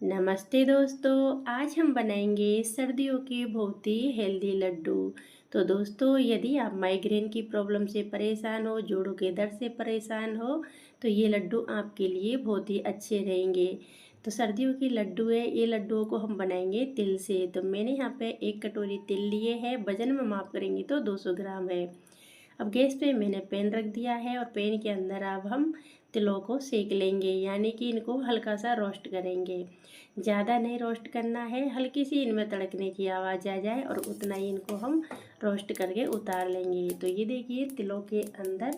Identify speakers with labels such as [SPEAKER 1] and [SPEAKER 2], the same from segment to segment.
[SPEAKER 1] नमस्ते दोस्तों, आज हम बनाएंगे सर्दियों के बहुत ही हेल्दी लड्डू। तो दोस्तों, यदि आप माइग्रेन की प्रॉब्लम से परेशान हो, जोड़ों के दर्द से परेशान हो, तो ये लड्डू आपके लिए बहुत ही अच्छे रहेंगे। तो सर्दियों के लड्डू है, ये लड्डुओं को हम बनाएंगे तिल से। तो मैंने यहाँ पे 1 कटोरी तिल लिए है, वजन में माप करेंगे तो 200 ग्राम है। अब गैस पे मैंने पैन रख दिया है और पैन के अंदर अब हम तिलों को सेक लेंगे, यानी कि इनको हल्का सा रोस्ट करेंगे। ज़्यादा नहीं रोस्ट करना है, हल्की सी इनमें तड़कने की आवाज़ आ जाए और उतना ही इनको हम रोस्ट करके उतार लेंगे। तो ये देखिए तिलों के अंदर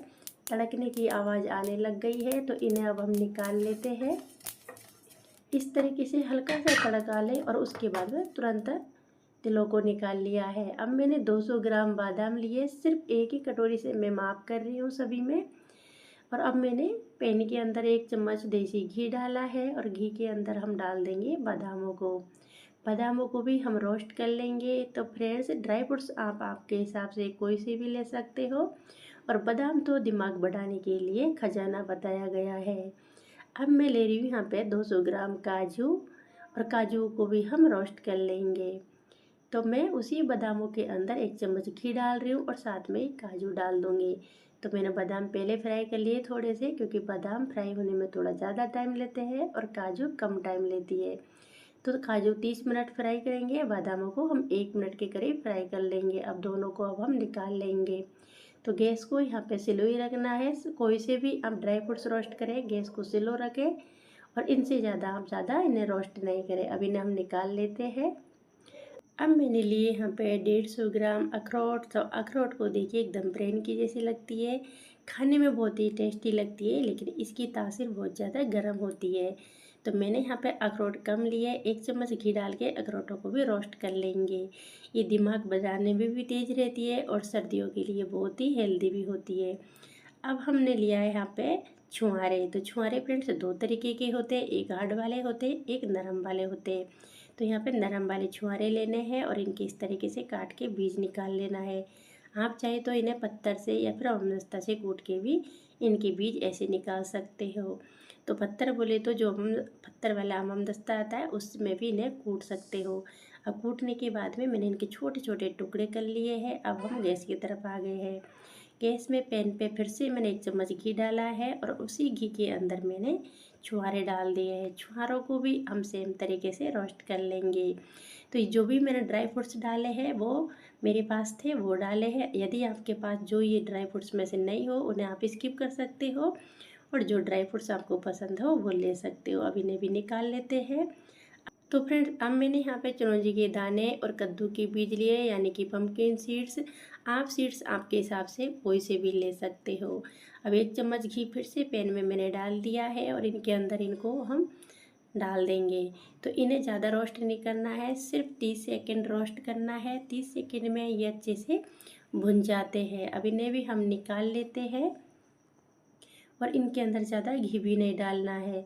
[SPEAKER 1] तड़कने की आवाज़ आने लग गई है, तो इन्हें अब हम निकाल लेते हैं। इस तरीके से हल्का सा तड़का लें और उसके बाद में तुरंत तिलों को निकाल लिया है। अब मैंने 200 ग्राम बादाम लिए, सिर्फ एक ही कटोरी से मैं माप कर रही हूँ सभी में। और अब मैंने पैन के अंदर 1 चम्मच देसी घी डाला है और घी के अंदर हम डाल देंगे बादामों को। बादामों को भी हम रोस्ट कर लेंगे। तो फ्रेंड्स, ड्राई फ्रूट्स आप आपके हिसाब से कोई से भी ले सकते हो, और बादाम तो दिमाग बढ़ाने के लिए खजाना बताया गया है। अब मैं ले रही हूँ यहाँ पे 200 ग्राम काजू, और काजू को भी हम रोस्ट कर लेंगे। तो मैं उसी बादामों के अंदर 1 चम्मच घी डाल रही हूँ और साथ में काजू डाल दूँगी। तो मैंने बादाम पहले फ्राई कर लिए थोड़े से, क्योंकि बादाम फ्राई होने में थोड़ा ज़्यादा टाइम लेते हैं और काजू कम टाइम लेती है। तो काजू 30 मिनट फ्राई करेंगे, बादामों को हम 1 मिनट के करीब फ्राई कर लेंगे। अब दोनों को अब हम निकाल लेंगे। तो गैस को यहाँ पे स्लो ही रखना है। कोई से भी आप ड्राई फ्रूट्स रोस्ट करें, गैस को स्लो रखें, और इनसे ज़्यादा इन्हें रोस्ट नहीं करें। अब इन्हें हम निकाल लेते हैं। अब मैंने लिए यहाँ पे 150 ग्राम अखरोट। तो अखरोट को देखिए एकदम ब्रेन की जैसी लगती है, खाने में बहुत ही टेस्टी लगती है, लेकिन इसकी तासीर बहुत ज़्यादा गर्म होती है। तो मैंने यहाँ पे अखरोट कम लिए, 1 चम्मच घी डाल के अखरोटों को भी रोस्ट कर लेंगे। ये दिमाग बनाने में भी तेज़ रहती है और सर्दियों के लिए बहुत ही हेल्दी भी होती है। अब हमने लिया है यहाँ पे छुहारे। तो छुहारे फ्रेंड्स 2 तरीके के होते हैं, एक हार्ड वाले होते हैं, एक नरम वाले होते हैं। तो यहाँ पे नरम वाले छुहारे लेने हैं और इनके इस तरीके से काट के बीज निकाल लेना है। आप चाहे तो इन्हें पत्थर से या फिर अमदस्ता से कूट के भी इनके बीज ऐसे निकाल सकते हो। तो पत्थर बोले तो जो हम पत्थर वाला अमदस्ता आता है उसमें भी इन्हें कूट सकते हो। अब कूटने के बाद में मैंने इनके छोटे छोटे टुकड़े कर लिए हैं। अब हम गैस की तरफ आ गए हैं। गैस में पैन पे फिर से मैंने 1 चम्मच घी डाला है और उसी घी के अंदर मैंने छुहारे डाल दिए हैं। छुहारों को भी हम सेम तरीके से रोस्ट कर लेंगे। तो जो भी मैंने ड्राई फ्रूट्स डाले हैं वो मेरे पास थे, वो डाले हैं। यदि आपके पास जो ये ड्राई फ्रूट्स में से नहीं हो, उन्हें आप स्किप कर सकते हो, और जो ड्राई फ्रूट्स आपको पसंद हो वो ले सकते हो। अब इन्हें भी निकाल लेते हैं। तो फ्रेंड्स, अब मैंने यहाँ पे चिरौंजी के दाने और कद्दू के बीज लिए, यानी कि पम्पकिन सीड्स। आप सीड्स आपके हिसाब से कोई से भी ले सकते हो। अब 1 चम्मच घी फिर से पैन में मैंने डाल दिया है और इनके अंदर इनको हम डाल देंगे। तो इन्हें ज़्यादा रोस्ट नहीं करना है, सिर्फ 30 सेकेंड रोस्ट करना है। 30 सेकेंड में ये अच्छे से भुन जाते हैं। अब इन्हें भी हम निकाल लेते हैं और इनके अंदर ज़्यादा घी भी नहीं डालना है।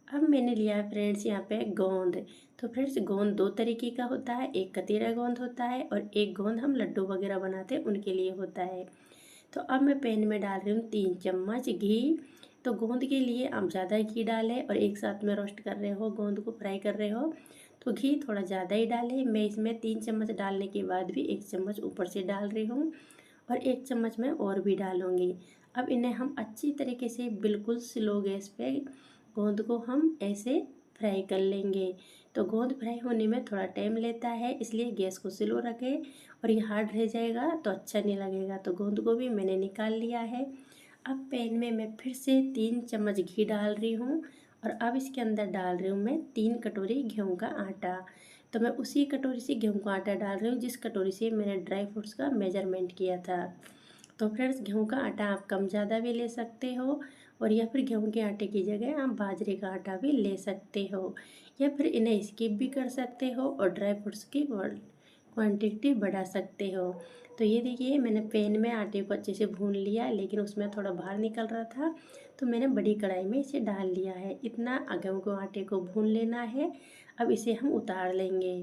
[SPEAKER 1] अब मैंने लिया है फ्रेंड्स यहाँ पे गोंद। तो फ्रेंड्स, गोंद 2 तरीके का होता है, एक कतीरा गोंद होता है और एक गोंद हम लड्डू वगैरह बनाते हैं उनके लिए होता है। तो अब मैं पैन में डाल रही हूँ 3 चम्मच घी। तो गोंद के लिए आप ज़्यादा घी डालें, और एक साथ में रोस्ट कर रहे हो, गोंद को फ्राई कर रहे हो, तो घी थोड़ा ज़्यादा ही डालें। मैं इसमें 3 चम्मच डालने के बाद भी 1 चम्मच ऊपर से डाल रही हूँ, और 1 चम्मच मैं और भी डालूँगी। अब इन्हें हम अच्छी तरीके से बिल्कुल स्लो गैस पे गोंद को हम ऐसे फ्राई कर लेंगे। तो गोंद फ्राई होने में थोड़ा टाइम लेता है, इसलिए गैस को स्लो रखें, और ये हार्ड रह जाएगा तो अच्छा नहीं लगेगा। तो गोंद को भी मैंने निकाल लिया है। अब पैन में मैं फिर से 3 चम्मच घी डाल रही हूँ, और अब इसके अंदर डाल रही हूँ मैं 3 कटोरी गेहूँ का आटा। तो मैं उसी कटोरी से गेहूँ का आटा डाल रही हूँ जिस कटोरी से मैंने ड्राई फ्रूट्स का मेजरमेंट किया था। तो फ्रेंड्स, गेहूं का आटा आप कम ज़्यादा भी ले सकते हो, और या फिर गेहूं के आटे की जगह आप बाजरे का आटा भी ले सकते हो, या फिर इन्हें स्किप भी कर सकते हो और ड्राई फ्रूट्स की क्वांटिटी बढ़ा सकते हो। तो ये देखिए, मैंने पैन में आटे को अच्छे से भून लिया, लेकिन उसमें थोड़ा बाहर निकल रहा था, तो मैंने बड़ी कढ़ाई में इसे डाल लिया है। इतना गेहूं को आटे को भून लेना है। अब इसे हम उतार लेंगे।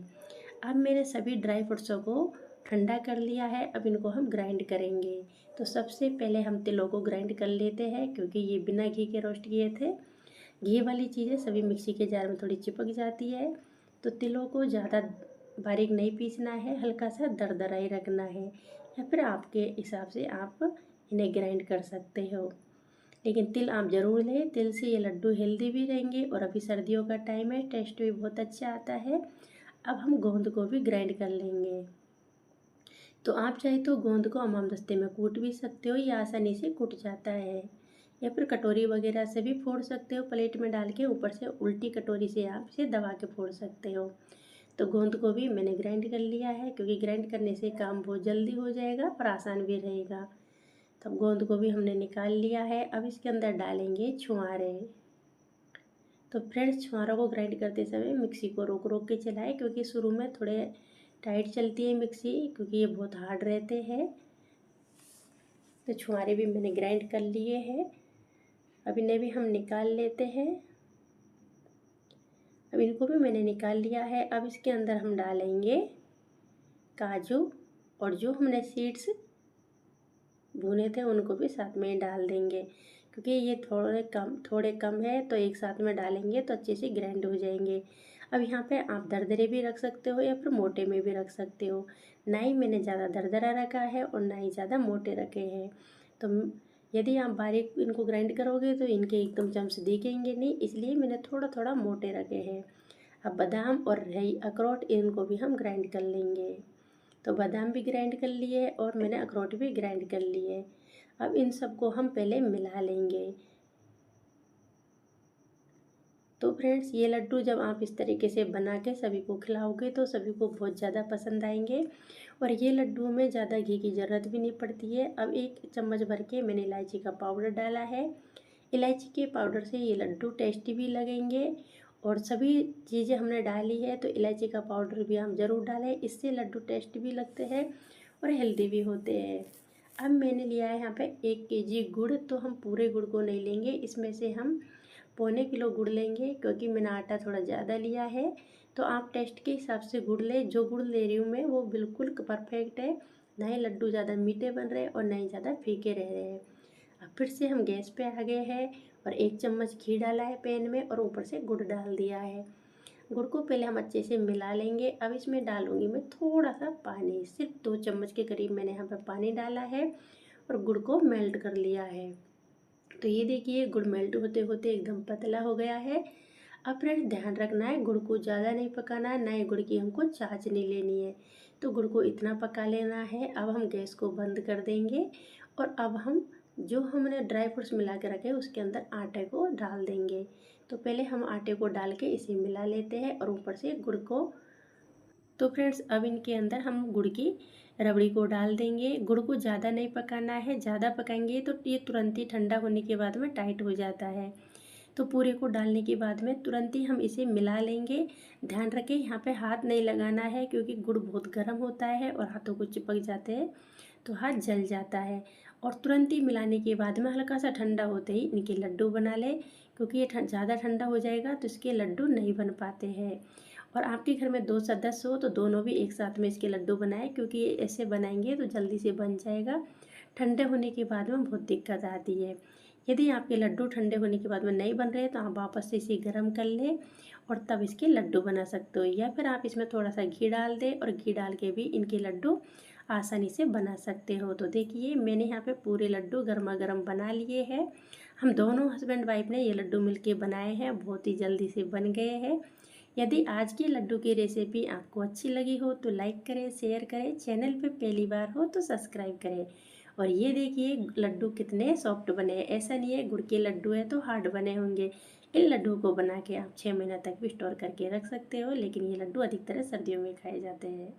[SPEAKER 1] अब मैंने सभी ड्राई फ्रूट्सों को ठंडा कर लिया है। अब इनको हम ग्राइंड करेंगे। तो सबसे पहले हम तिलों को ग्राइंड कर लेते हैं, क्योंकि ये बिना घी के रोस्ट किए थे। घी वाली चीज़ें सभी मिक्सी के जार में थोड़ी चिपक जाती है। तो तिलों को ज़्यादा बारीक नहीं पीसना है, हल्का सा दरदरा ही रखना है, या फिर आपके हिसाब से आप इन्हें ग्राइंड कर सकते हो। लेकिन तिल आप ज़रूर लें, तिल से ये लड्डू हेल्दी भी रहेंगे और अभी सर्दियों का टाइम है, टेस्ट भी बहुत अच्छा आता है। अब हम गोंद को भी ग्राइंड कर लेंगे। तो आप चाहे तो गोंद को अमामदस्ते में कूट भी सकते हो, ये आसानी से कूट जाता है, या फिर कटोरी वगैरह से भी फोड़ सकते हो, प्लेट में डाल के ऊपर से उल्टी कटोरी से आप इसे दबा के फोड़ सकते हो। तो गोंद को भी मैंने ग्राइंड कर लिया है, क्योंकि ग्राइंड करने से काम बहुत जल्दी हो जाएगा और आसान भी रहेगा। तब गोंद को भी हमने निकाल लिया है। अब इसके अंदर डालेंगे छुहारे। तो फ्रेंड्स, छुहारों को ग्राइंड करते समय मिक्सी को रोक रोक के चलाएं, क्योंकि शुरू में थोड़े टाइट चलती है मिक्सी, क्योंकि ये बहुत हार्ड रहते हैं। तो छुहारे भी मैंने ग्राइंड कर लिए हैं। अब इन्हें भी हम निकाल लेते हैं। अब इनको भी मैंने निकाल लिया है। अब इसके अंदर हम डालेंगे काजू, और जो हमने सीड्स भुने थे उनको भी साथ में ही डाल देंगे, क्योंकि ये थोड़े कम है, तो एक साथ में डालेंगे तो अच्छे से ग्राइंड हो जाएंगे। अब यहाँ पे आप दरदरे भी रख सकते हो या फिर मोटे में भी रख सकते हो। ना ही मैंने ज़्यादा दरदरा रखा है और ना ही ज़्यादा मोटे रखे हैं। तो यदि आप बारीक इनको ग्राइंड करोगे तो इनके एकदम चम्स दिखेंगे नहीं, इसलिए मैंने थोड़ा थोड़ा मोटे रखे हैं। अब बादाम और रही अखरोट, इनको भी हम ग्राइंड कर लेंगे। तो बादाम भी ग्राइंड कर लिए और मैंने अखरोट भी ग्राइंड कर लिए। अब इन सबको हम पहले मिला लेंगे। तो फ्रेंड्स, ये लड्डू जब आप इस तरीके से बना के सभी को खिलाओगे तो सभी को बहुत ज़्यादा पसंद आएंगे। और ये लड्डू में ज़्यादा घी की ज़रूरत भी नहीं पड़ती है। अब 1 चम्मच भर के मैंने इलायची का पाउडर डाला है। इलायची के पाउडर से ये लड्डू टेस्टी भी लगेंगे। और सभी चीज़ें हमने डाली है, तो इलायची का पाउडर भी हम ज़रूर डालें, इससे लड्डू टेस्ट भी लगते हैं और हेल्दी भी होते हैं। अब मैंने लिया है यहाँ पे 1 केजी गुड़। तो हम पूरे गुड़ को नहीं लेंगे, इसमें से हम पौने किलो गुड़ लेंगे, क्योंकि मैंने आटा थोड़ा ज़्यादा लिया है। तो आप टेस्ट के हिसाब से गुड़ लें। जो गुड़ ले रही हूँ मैं वो बिल्कुल परफेक्ट है, ना ही लड्डू ज़्यादा मीठे बन रहे और ना ही ज़्यादा फीके रह रहे हैं। अब फिर से हम गैस पे आ गए हैं और 1 चम्मच घी डाला है पैन में और ऊपर से गुड़ डाल दिया है। गुड़ को पहले हम अच्छे से मिला लेंगे। अब इसमें डालूंगी मैं थोड़ा सा पानी, सिर्फ 2 चम्मच के करीब मैंने यहाँ पर पानी डाला है और गुड़ को मेल्ट कर लिया है। तो ये देखिए, गुड़ मेल्ट होते होते एकदम पतला हो गया है। अब फ्रेंड्स, ध्यान रखना है, गुड़ को ज़्यादा नहीं पकाना है, ना ही गुड़ की हमको चाशनी लेनी है। तो गुड़ को इतना पका लेना है। अब हम गैस को बंद कर देंगे और अब हम जो हमने ड्राई फ्रूट्स मिला के रखे उसके अंदर आटे को डाल देंगे। तो पहले हम आटे को डाल के इसे मिला लेते हैं और ऊपर से गुड़ को। तो फ्रेंड्स, अब इनके अंदर हम गुड़ की रबड़ी को डाल देंगे। गुड़ को ज़्यादा नहीं पकाना है, ज़्यादा पकाएंगे तो ये तुरंत ही ठंडा होने के बाद में टाइट हो जाता है। तो पूरे को डालने के बाद में तुरंत ही हम इसे मिला लेंगे। ध्यान रखें, यहाँ पे हाथ नहीं लगाना है, क्योंकि गुड़ बहुत गर्म होता है और हाथों को चिपक जाते हैं तो हाथ जल जाता है। और तुरंत ही मिलाने के बाद में हल्का सा ठंडा होते ही इनके लड्डू बना लें, क्योंकि ये ज़्यादा ठंडा हो जाएगा तो इसके लड्डू नहीं बन पाते हैं। और आपके घर में 2 सदस्य हो तो दोनों भी एक साथ में इसके लड्डू बनाएं, क्योंकि ऐसे बनाएंगे तो जल्दी से बन जाएगा। ठंडे होने के बाद में बहुत दिक्कत आती है। यदि आपके लड्डू ठंडे होने के बाद में नहीं बन रहे तो आप वापस से इसे गर्म कर लें और तब इसके लड्डू बना सकते हो, या फिर आप इसमें थोड़ा सा घी डाल दें और घी डाल के भी इनके लड्डू आसानी से बना सकते हो। तो देखिए, मैंने यहाँ पे पूरे लड्डू गर्मा गर्म बना लिए हैं। हम दोनों हस्बैंड वाइफ ने ये लड्डू मिलके बनाए हैं, बहुत ही जल्दी से बन गए हैं। यदि आज की लड्डू की रेसिपी आपको अच्छी लगी हो तो लाइक करें, शेयर करें, चैनल पे पहली बार हो तो सब्सक्राइब करें। और ये देखिए लड्डू कितने सॉफ्ट बने हैं, ऐसा नहीं है गुड़ के लड्डू है तो हार्ड बने होंगे। इन लड्डू को बना के आप 6 महीने तक भी स्टोर करके रख सकते हो, लेकिन ये लड्डू अधिकतर सर्दियों में खाए जाते हैं।